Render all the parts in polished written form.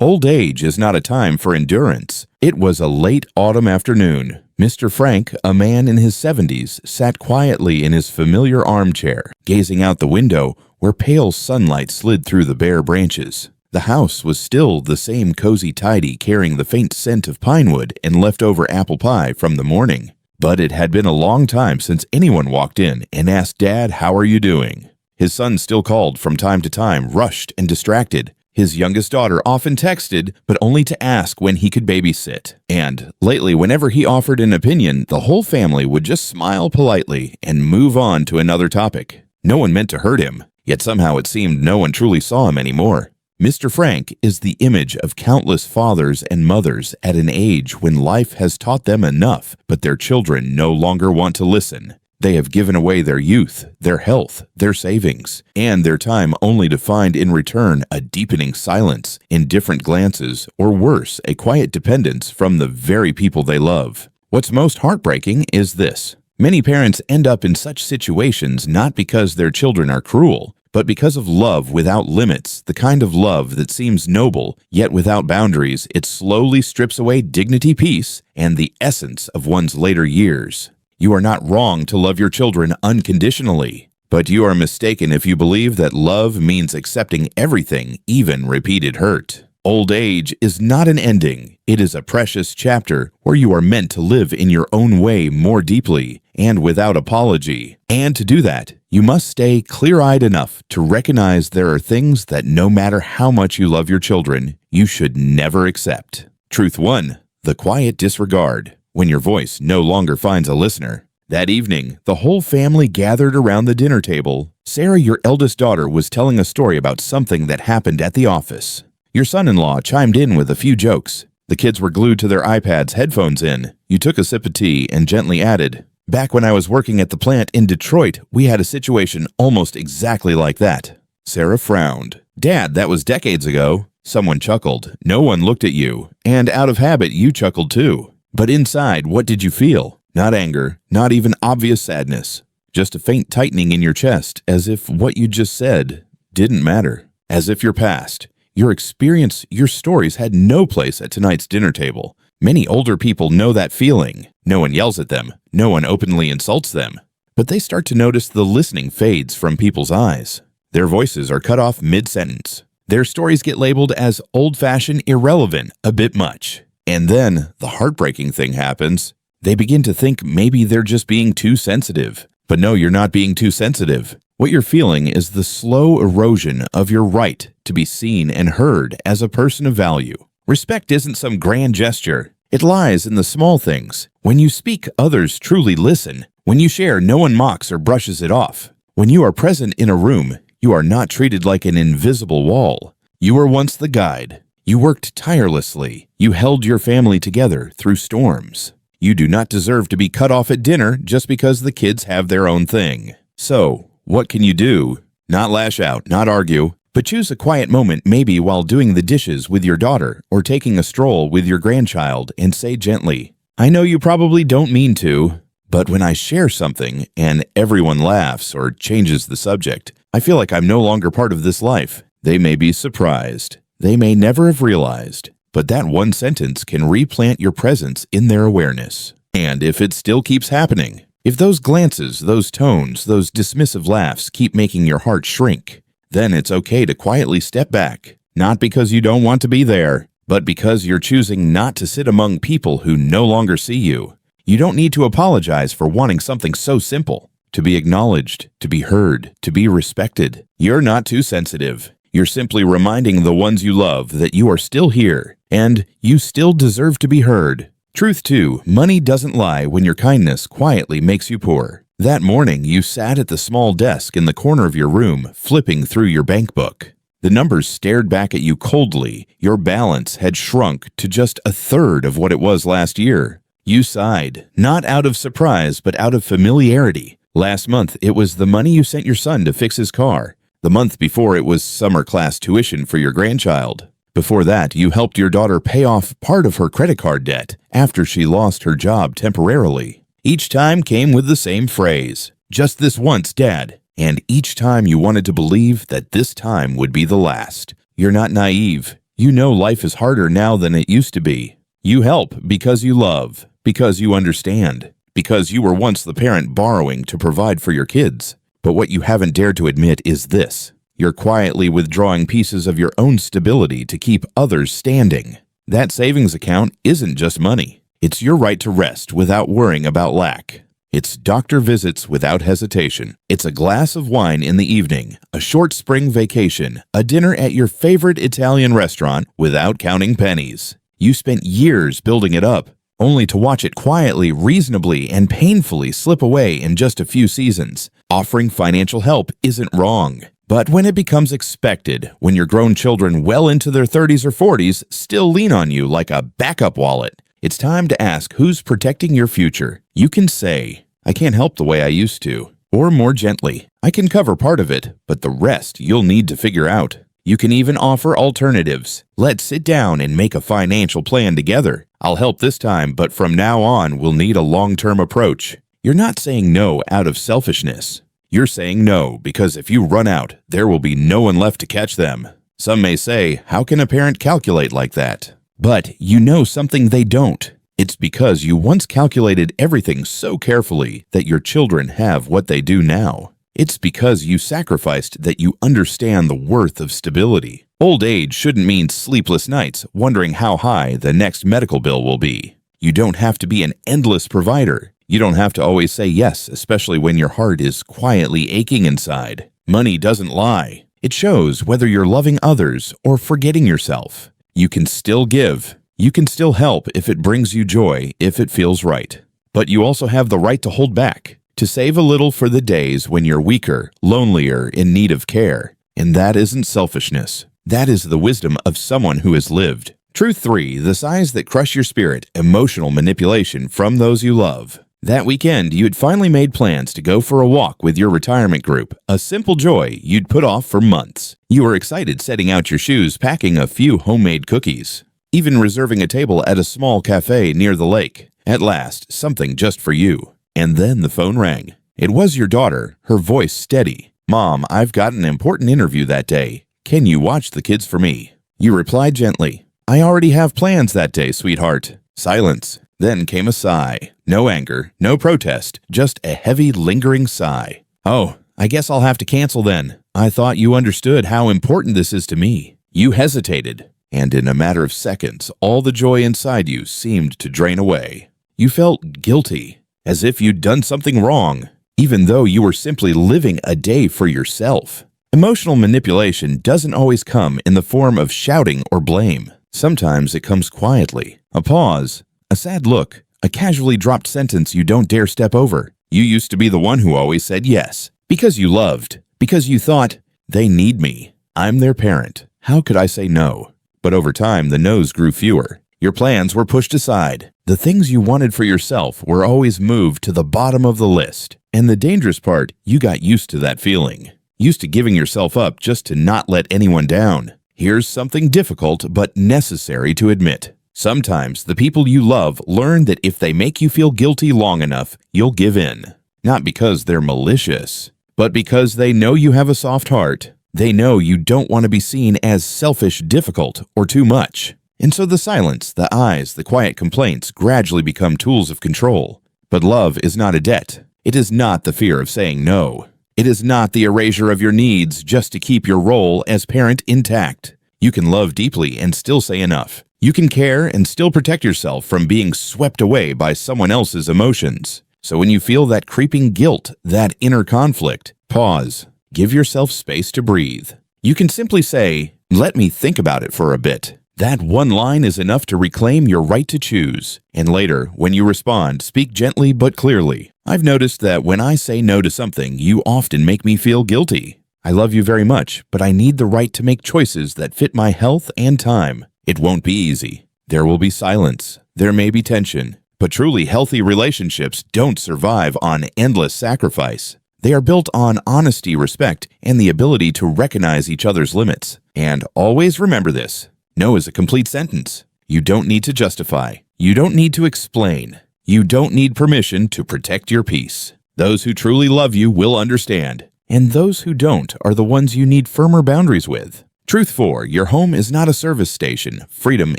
Old age is not a time for endurance. It was a late autumn afternoon. Mr. Frank, a man in his 70s, sat quietly in his familiar armchair, gazing out the window where pale sunlight slid through the bare branches. The house was still the same cozy tidy, carrying the faint scent of pine wood and leftover apple pie from the morning. But it had been a long time since anyone walked in and asked Dad, "How are you doing?" His son still called from time to time, rushed and distracted. His youngest daughter often texted, but only to ask when he could babysit. And lately, whenever he offered an opinion, the whole family would just smile politely and move on to another topic. No one meant to hurt him, yet somehow it seemed no one truly saw him anymore. Mr. Frank is the image of countless fathers and mothers at an age when life has taught them enough, but their children no longer want to listen. They have given away their youth, their health, their savings, and their time only to find in return a deepening silence, indifferent glances, or worse, a quiet dependence from the very people they love. What's most heartbreaking is this. Many parents end up in such situations not because their children are cruel, but because of love without limits, the kind of love that seems noble, yet without boundaries. It slowly strips away dignity, peace, and the essence of one's later years. You are not wrong to love your children unconditionally, but you are mistaken if you believe that love means accepting everything, even repeated hurt. Old age is not an ending. It is a precious chapter where you are meant to live in your own way more deeply and without apology. And to do that, you must stay clear-eyed enough to recognize there are things that no matter how much you love your children, you should never accept. Truth 1. The quiet disregard. When your voice no longer finds a listener. That evening, the whole family gathered around the dinner table. Sarah, your eldest daughter, was telling a story about something that happened at the office. Your son-in-law chimed in with a few jokes. The kids were glued to their iPads, headphones in. You took a sip of tea and gently added, "Back when I was working at the plant in Detroit, we had a situation almost exactly like that." Sarah frowned. "Dad, that was decades ago." Someone chuckled. No one looked at you. And out of habit, you chuckled too. But inside, what did you feel? Not anger, not even obvious sadness. Just a faint tightening in your chest, as if what you just said didn't matter. As if your past, your experience, your stories had no place at tonight's dinner table. Many older people know that feeling. No one yells at them. No one openly insults them. But they start to notice the listening fades from people's eyes. Their voices are cut off mid-sentence. Their stories get labeled as old-fashioned, irrelevant, a bit much. And then the heartbreaking thing happens. They begin to think maybe they're just being too sensitive. But no, you're not being too sensitive. What you're feeling is the slow erosion of your right to be seen and heard as a person of value. Respect isn't some grand gesture. It lies in the small things. When you speak, others truly listen. When you share, no one mocks or brushes it off. When you are present in a room, you are not treated like an invisible wall. You were once the guide. You worked tirelessly. You held your family together through storms. You do not deserve to be cut off at dinner just because the kids have their own thing. So, what can you do? Not lash out, not argue, but choose a quiet moment, maybe while doing the dishes with your daughter or taking a stroll with your grandchild, and say gently, "I know you probably don't mean to, but when I share something and everyone laughs or changes the subject, I feel like I'm no longer part of this life." They may be surprised. They may never have realized, but that one sentence can replant your presence in their awareness. And if it still keeps happening, if those glances, those tones, those dismissive laughs keep making your heart shrink, then it's okay to quietly step back, not because you don't want to be there, but because you're choosing not to sit among people who no longer see you. You don't need to apologize for wanting something so simple, to be acknowledged, to be heard, to be respected. You're not too sensitive. You're simply reminding the ones you love that you are still here, and you still deserve to be heard. Truth 2, money doesn't lie when your kindness quietly makes you poor. That morning, you sat at the small desk in the corner of your room, flipping through your bank book. The numbers stared back at you coldly. Your balance had shrunk to just a third of what it was last year. You sighed, not out of surprise, but out of familiarity. Last month, it was the money you sent your son to fix his car. The month before, it was summer class tuition for your grandchild. Before that, you helped your daughter pay off part of her credit card debt after she lost her job temporarily. Each time came with the same phrase, "Just this once, Dad." And each time you wanted to believe that this time would be the last. You're not naive. You know life is harder now than it used to be. You help because you love, because you understand, because you were once the parent borrowing to provide for your kids. But what you haven't dared to admit is this: you're quietly withdrawing pieces of your own stability to keep others standing. That savings account isn't just money. It's your right to rest without worrying about lack. It's doctor visits without hesitation. It's a glass of wine in the evening, a short spring vacation, a dinner at your favorite Italian restaurant without counting pennies. You spent years building it up, only to watch it quietly, reasonably, and painfully slip away in just a few seasons. Offering financial help isn't wrong. But when it becomes expected, when your grown children well into their 30s or 40s still lean on you like a backup wallet, it's time to ask who's protecting your future. You can say, "I can't help the way I used to." Or more gently, "I can cover part of it, but the rest you'll need to figure out." You can even offer alternatives. "Let's sit down and make a financial plan together. I'll help this time, but from now on, we'll need a long-term approach." You're not saying no out of selfishness. You're saying no because if you run out, there will be no one left to catch them. Some may say, "How can a parent calculate like that?" But you know something they don't. It's because you once calculated everything so carefully that your children have what they do now. It's because you sacrificed that you understand the worth of stability. Old age shouldn't mean sleepless nights wondering how high the next medical bill will be. You don't have to be an endless provider. You don't have to always say yes, especially when your heart is quietly aching inside. Money doesn't lie. It shows whether you're loving others or forgetting yourself. You can still give. You can still help if it brings you joy, if it feels right. But you also have the right to hold back, to save a little for the days when you're weaker, lonelier, in need of care. And that isn't selfishness. That is the wisdom of someone who has lived. Truth 3, the sighs that crush your spirit, emotional manipulation from those you love. That weekend, you had finally made plans to go for a walk with your retirement group, a simple joy you'd put off for months. You were excited setting out your shoes, packing a few homemade cookies, even reserving a table at a small cafe near the lake. At last, something just for you. And then the phone rang. It was your daughter, her voice steady. "Mom, I've got an important interview that day. Can you watch the kids for me?" You replied gently, "I already have plans that day, sweetheart." Silence. Then came a sigh. No anger, no protest, just a heavy, lingering sigh. "Oh, I guess I'll have to cancel then. I thought you understood how important this is to me." You hesitated, and in a matter of seconds, all the joy inside you seemed to drain away. You felt guilty, as if you'd done something wrong, even though you were simply living a day for yourself. Emotional manipulation doesn't always come in the form of shouting or blame. Sometimes it comes quietly. A pause, a sad look, a casually dropped sentence you don't dare step over. You used to be the one who always said yes, because you loved, because you thought, "They need me. I'm their parent. How could I say no?" But over time, the no's grew fewer. Your plans were pushed aside. The things you wanted for yourself were always moved to the bottom of the list. And the dangerous part, you got used to that feeling. Used to giving yourself up just to not let anyone down. Here's something difficult but necessary to admit. Sometimes the people you love learn that if they make you feel guilty long enough, you'll give in. Not because they're malicious, but because they know you have a soft heart. They know you don't want to be seen as selfish, difficult, or too much. And so the silence, the eyes, the quiet complaints gradually become tools of control. But love is not a debt. It is not the fear of saying no. It is not the erasure of your needs just to keep your role as parent intact. You can love deeply and still say enough. You can care and still protect yourself from being swept away by someone else's emotions. So when you feel that creeping guilt, that inner conflict, pause. Give yourself space to breathe. You can simply say, "Let me think about it for a bit." That one line is enough to reclaim your right to choose. And later, when you respond, speak gently but clearly. "I've noticed that when I say no to something, you often make me feel guilty. I love you very much, but I need the right to make choices that fit my health and time. It won't be easy. There will be silence. There may be tension. But truly healthy relationships don't survive on endless sacrifice. They are built on honesty, respect, and the ability to recognize each other's limits. And always remember this. No is a complete sentence. You don't need to justify. You don't need to explain. You don't need permission to protect your peace. Those who truly love you will understand. And those who don't are the ones you need firmer boundaries with. Truth 4. Your home is not a service station. Freedom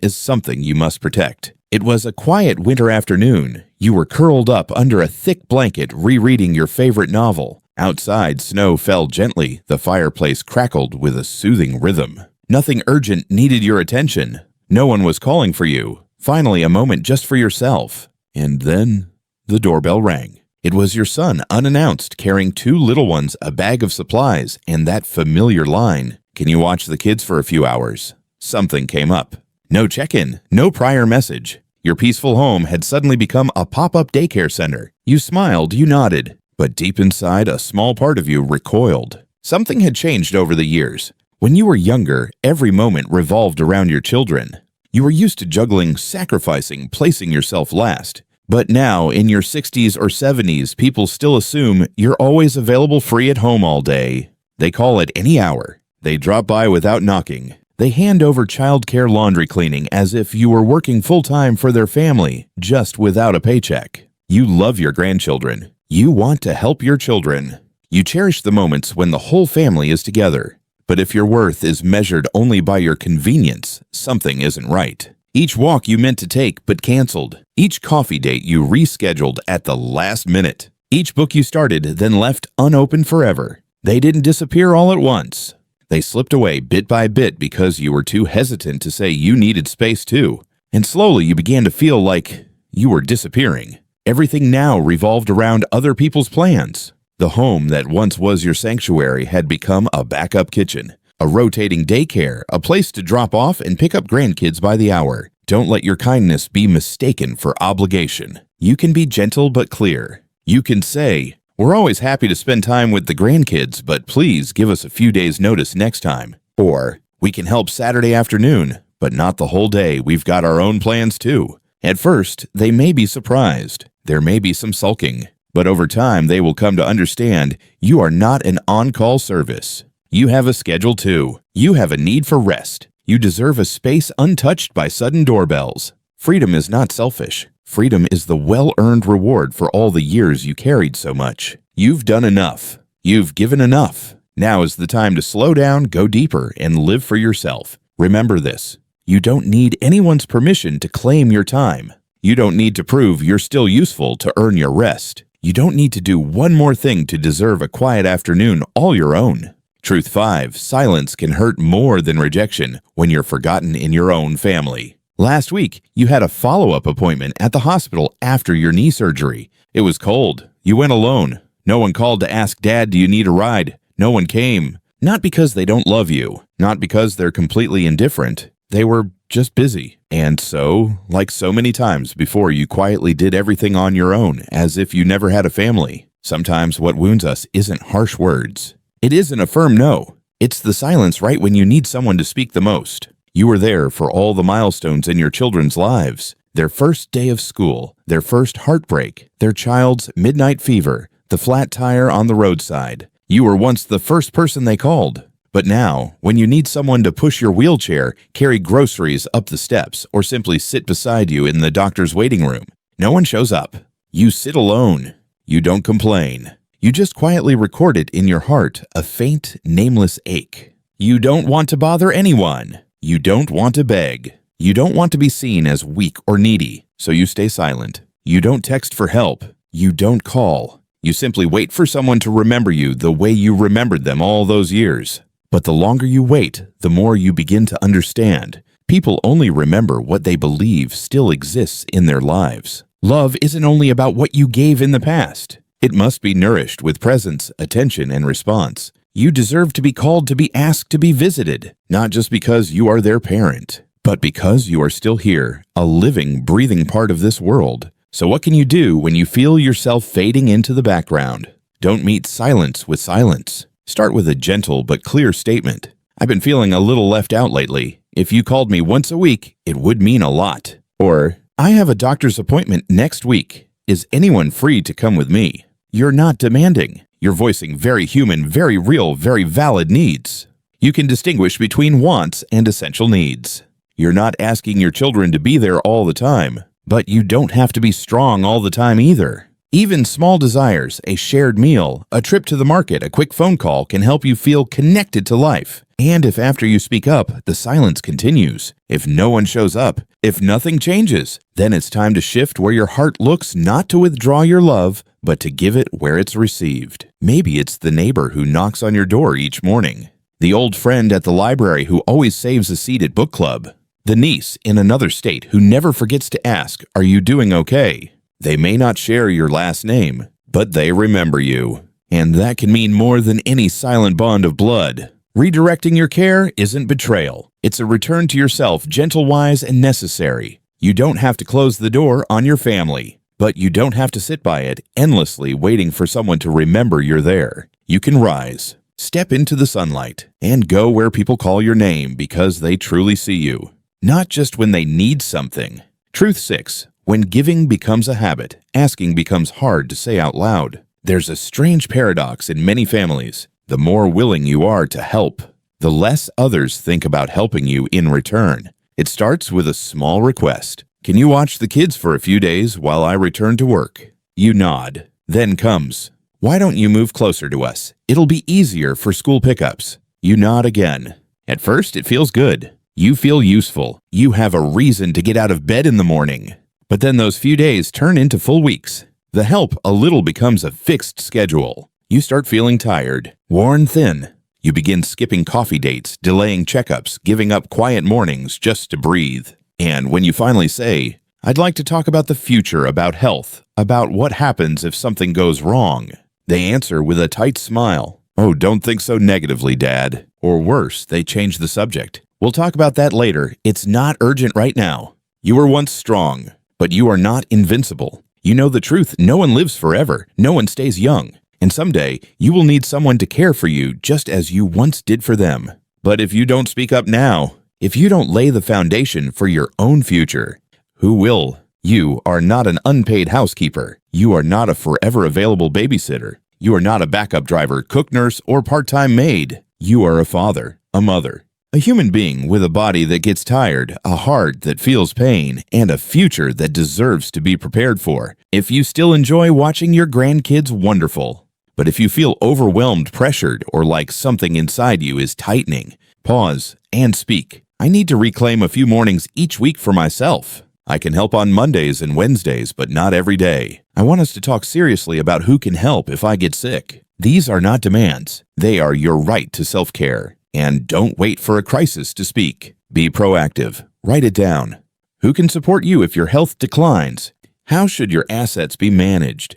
is something you must protect. It was a quiet winter afternoon. You were curled up under a thick blanket rereading your favorite novel. Outside, snow fell gently. The fireplace crackled with a soothing rhythm. Nothing urgent needed your attention. No one was calling for you. Finally, a moment just for yourself. And then the doorbell rang. It was your son, unannounced, carrying 2 little ones, a bag of supplies, and that familiar line. Can you watch the kids for a few hours? Something came up. No check-in, no prior message. Your peaceful home had suddenly become a pop-up daycare center. You smiled, you nodded, but deep inside, a small part of you recoiled. Something had changed over the years. When you were younger, every moment revolved around your children. You were used to juggling, sacrificing, placing yourself last. But now, in your 60s or 70s, people still assume you're always available free at home all day. They call at any hour. They drop by without knocking. They hand over childcare laundry cleaning as if you were working full-time for their family, just without a paycheck. You love your grandchildren. You want to help your children. You cherish the moments when the whole family is together. But if your worth is measured only by your convenience, something isn't right. Each walk you meant to take but canceled. Each coffee date you rescheduled at the last minute. Each book you started then left unopened forever. They didn't disappear all at once. They slipped away bit by bit because you were too hesitant to say you needed space too. And slowly you began to feel like you were disappearing. Everything now revolved around other people's plans. The home that once was your sanctuary had become a backup kitchen, a rotating daycare, a place to drop off and pick up grandkids by the hour. Don't let your kindness be mistaken for obligation. You can be gentle but clear. You can say, "We're always happy to spend time with the grandkids, but please give us a few days' notice next time." Or, "We can help Saturday afternoon, but not the whole day. We've got our own plans too." At first, they may be surprised. There may be some sulking. But over time, they will come to understand you are not an on-call service. You have a schedule too. You have a need for rest. You deserve a space untouched by sudden doorbells. Freedom is not selfish. Freedom is the well-earned reward for all the years you carried so much. You've done enough. You've given enough. Now is the time to slow down, go deeper, and live for yourself. Remember this. You don't need anyone's permission to claim your time. You don't need to prove you're still useful to earn your rest. You don't need to do one more thing to deserve a quiet afternoon all your own. Truth 5. Silence can hurt more than rejection when you're forgotten in your own family. Last week, you had a follow-up appointment at the hospital after your knee surgery. It was cold. You went alone. No one called to ask, "Dad, do you need a ride?" No one came. Not because they don't love you. Not because they're completely indifferent. They were just busy. And so, like so many times before, you quietly did everything on your own, as if you never had a family. Sometimes what wounds us isn't harsh words. It isn't a firm no. It's the silence right when you need someone to speak the most. You were there for all the milestones in your children's lives. Their first day of school, their first heartbreak, their child's midnight fever, the flat tire on the roadside. You were once the first person they called. But now, when you need someone to push your wheelchair, carry groceries up the steps, or simply sit beside you in the doctor's waiting room, no one shows up. You sit alone. You don't complain. You just quietly record it in your heart, a faint, nameless ache. You don't want to bother anyone. You don't want to beg. You don't want to be seen as weak or needy, so you stay silent. You don't text for help. You don't call. You simply wait for someone to remember you the way you remembered them all those years. But the longer you wait, the more you begin to understand. People only remember what they believe still exists in their lives. Love isn't only about what you gave in the past. It must be nourished with presence, attention, and response. You deserve to be called, to be asked, to be visited, not just because you are their parent, but because you are still here, a living, breathing part of this world. So what can you do when you feel yourself fading into the background? Don't meet silence with silence. Start with a gentle but clear statement. "I've been feeling a little left out lately. If you called me once a week, it would mean a lot." Or, "I have a doctor's appointment next week. Is anyone free to come with me?" You're not demanding. You're voicing very human, very real, very valid needs. You can distinguish between wants and essential needs. You're not asking your children to be there all the time, but you don't have to be strong all the time either. Even small desires, a shared meal, a trip to the market, a quick phone call can help you feel connected to life. And if after you speak up, the silence continues, if no one shows up, if nothing changes, then it's time to shift where your heart looks, not to withdraw your love, but to give it where it's received. Maybe it's the neighbor who knocks on your door each morning, the old friend at the library who always saves a seat at book club, the niece in another state who never forgets to ask, "Are you doing okay?" They may not share your last name, but they remember you. And that can mean more than any silent bond of blood. Redirecting your care isn't betrayal. It's a return to yourself, gentle, wise, and necessary. You don't have to close the door on your family, but you don't have to sit by it, endlessly waiting for someone to remember you're there. You can rise, step into the sunlight, and go where people call your name because they truly see you, not just when they need something. Truth 6. When giving becomes a habit, asking becomes hard to say out loud. There's a strange paradox in many families. The more willing you are to help, the less others think about helping you in return. It starts with a small request. "Can you watch the kids for a few days while I return to work?" You nod. Then comes, "Why don't you move closer to us? It'll be easier for school pickups." You nod again. At first, it feels good. You feel useful. You have a reason to get out of bed in the morning. But then those few days turn into full weeks. The help a little becomes a fixed schedule. You start feeling tired, worn thin. You begin skipping coffee dates, delaying checkups, giving up quiet mornings just to breathe. And when you finally say, "I'd like to talk about the future, about health, about what happens if something goes wrong," they answer with a tight smile. "Oh, don't think so negatively, Dad." Or worse, they change the subject. "We'll talk about that later. It's not urgent right now." You were once strong, but you are not invincible. You know the truth. No one lives forever. No one stays young. And someday, you will need someone to care for you just as you once did for them. But if you don't speak up now, if you don't lay the foundation for your own future, who will? You are not an unpaid housekeeper. You are not a forever available babysitter. You are not a backup driver, cook, nurse, or part-time maid. You are a father, a mother, a human being with a body that gets tired, a heart that feels pain, and a future that deserves to be prepared for. If you still enjoy watching your grandkids, wonderful. But if you feel overwhelmed, pressured, or like something inside you is tightening, pause and speak. "I need to reclaim a few mornings each week for myself. I can help on Mondays and Wednesdays, but not every day. I want us to talk seriously about who can help if I get sick." These are not demands. They are your right to self-care. And don't wait for a crisis to speak. Be proactive. Write it down. Who can support you if your health declines? How should your assets be managed?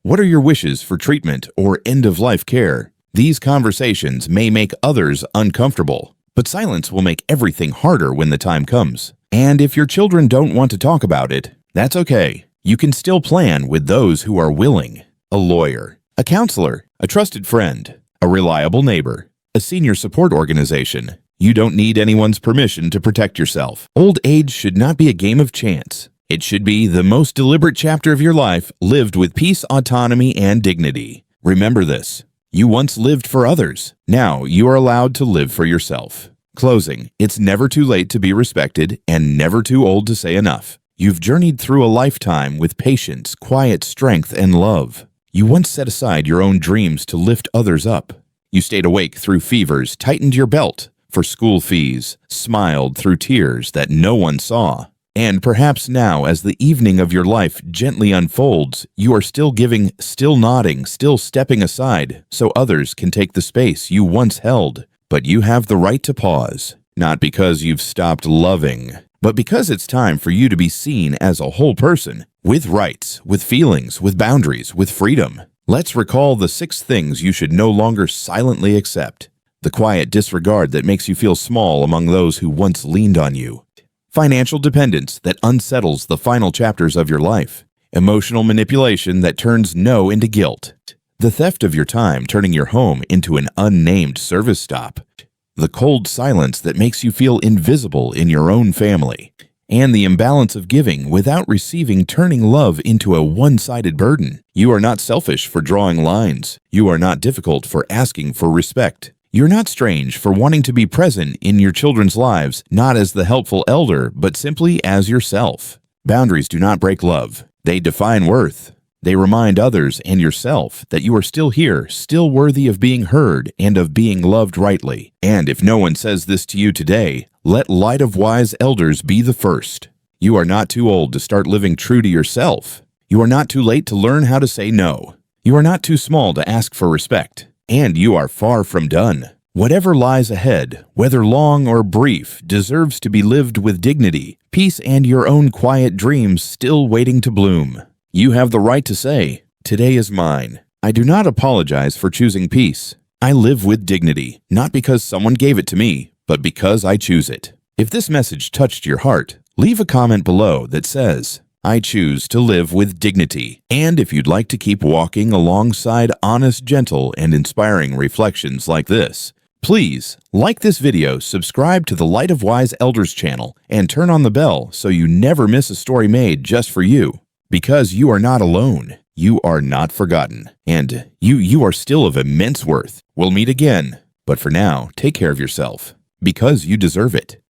What are your wishes for treatment or end-of-life care? These conversations may make others uncomfortable, but silence will make everything harder when the time comes. And if your children don't want to talk about it, that's okay. You can still plan with those who are willing. A lawyer, a counselor, a trusted friend, a reliable neighbor, a senior support organization. You don't need anyone's permission to protect yourself. Old age should not be a game of chance. It should be the most deliberate chapter of your life, lived with peace, autonomy, and dignity. Remember this. You once lived for others. Now you are allowed to live for yourself. Closing. It's never too late to be respected and never too old to say enough. You've journeyed through a lifetime with patience, quiet strength, and love. You once set aside your own dreams to lift others up. You stayed awake through fevers, tightened your belt for school fees, smiled through tears that no one saw. And perhaps now, as the evening of your life gently unfolds, you are still giving, still nodding, still stepping aside so others can take the space you once held. But you have the right to pause, not because you've stopped loving, but because it's time for you to be seen as a whole person, with rights, with feelings, with boundaries, with freedom. Let's recall the 6 things you should no longer silently accept. The quiet disregard that makes you feel small among those who once leaned on you. Financial dependence that unsettles the final chapters of your life. Emotional manipulation that turns no into guilt. The theft of your time turning your home into an unnamed service stop. The cold silence that makes you feel invisible in your own family. And the imbalance of giving without receiving turning love into a one-sided burden. You are not selfish for drawing lines. You are not difficult for asking for respect. You're not strange for wanting to be present in your children's lives, not as the helpful elder, but simply as yourself. Boundaries do not break love. They define worth. They remind others and yourself that you are still here, still worthy of being heard and of being loved rightly. And if no one says this to you today, let Light of Wise Elders be the first. You are not too old to start living true to yourself. You are not too late to learn how to say no. You are not too small to ask for respect. And you are far from done. Whatever lies ahead, whether long or brief, deserves to be lived with dignity, peace, and your own quiet dreams still waiting to bloom. You have the right to say, "Today is mine." I do not apologize for choosing peace. I live with dignity, not because someone gave it to me, but because I choose it. If this message touched your heart, leave a comment below that says, "I choose to live with dignity." And if you'd like to keep walking alongside honest, gentle, and inspiring reflections like this, please like this video, subscribe to the Light of Wise Elders channel, and turn on the bell so you never miss a story made just for you. Because you are not alone, you are not forgotten, and you are still of immense worth. We'll meet again, but for now, take care of yourself, because you deserve it.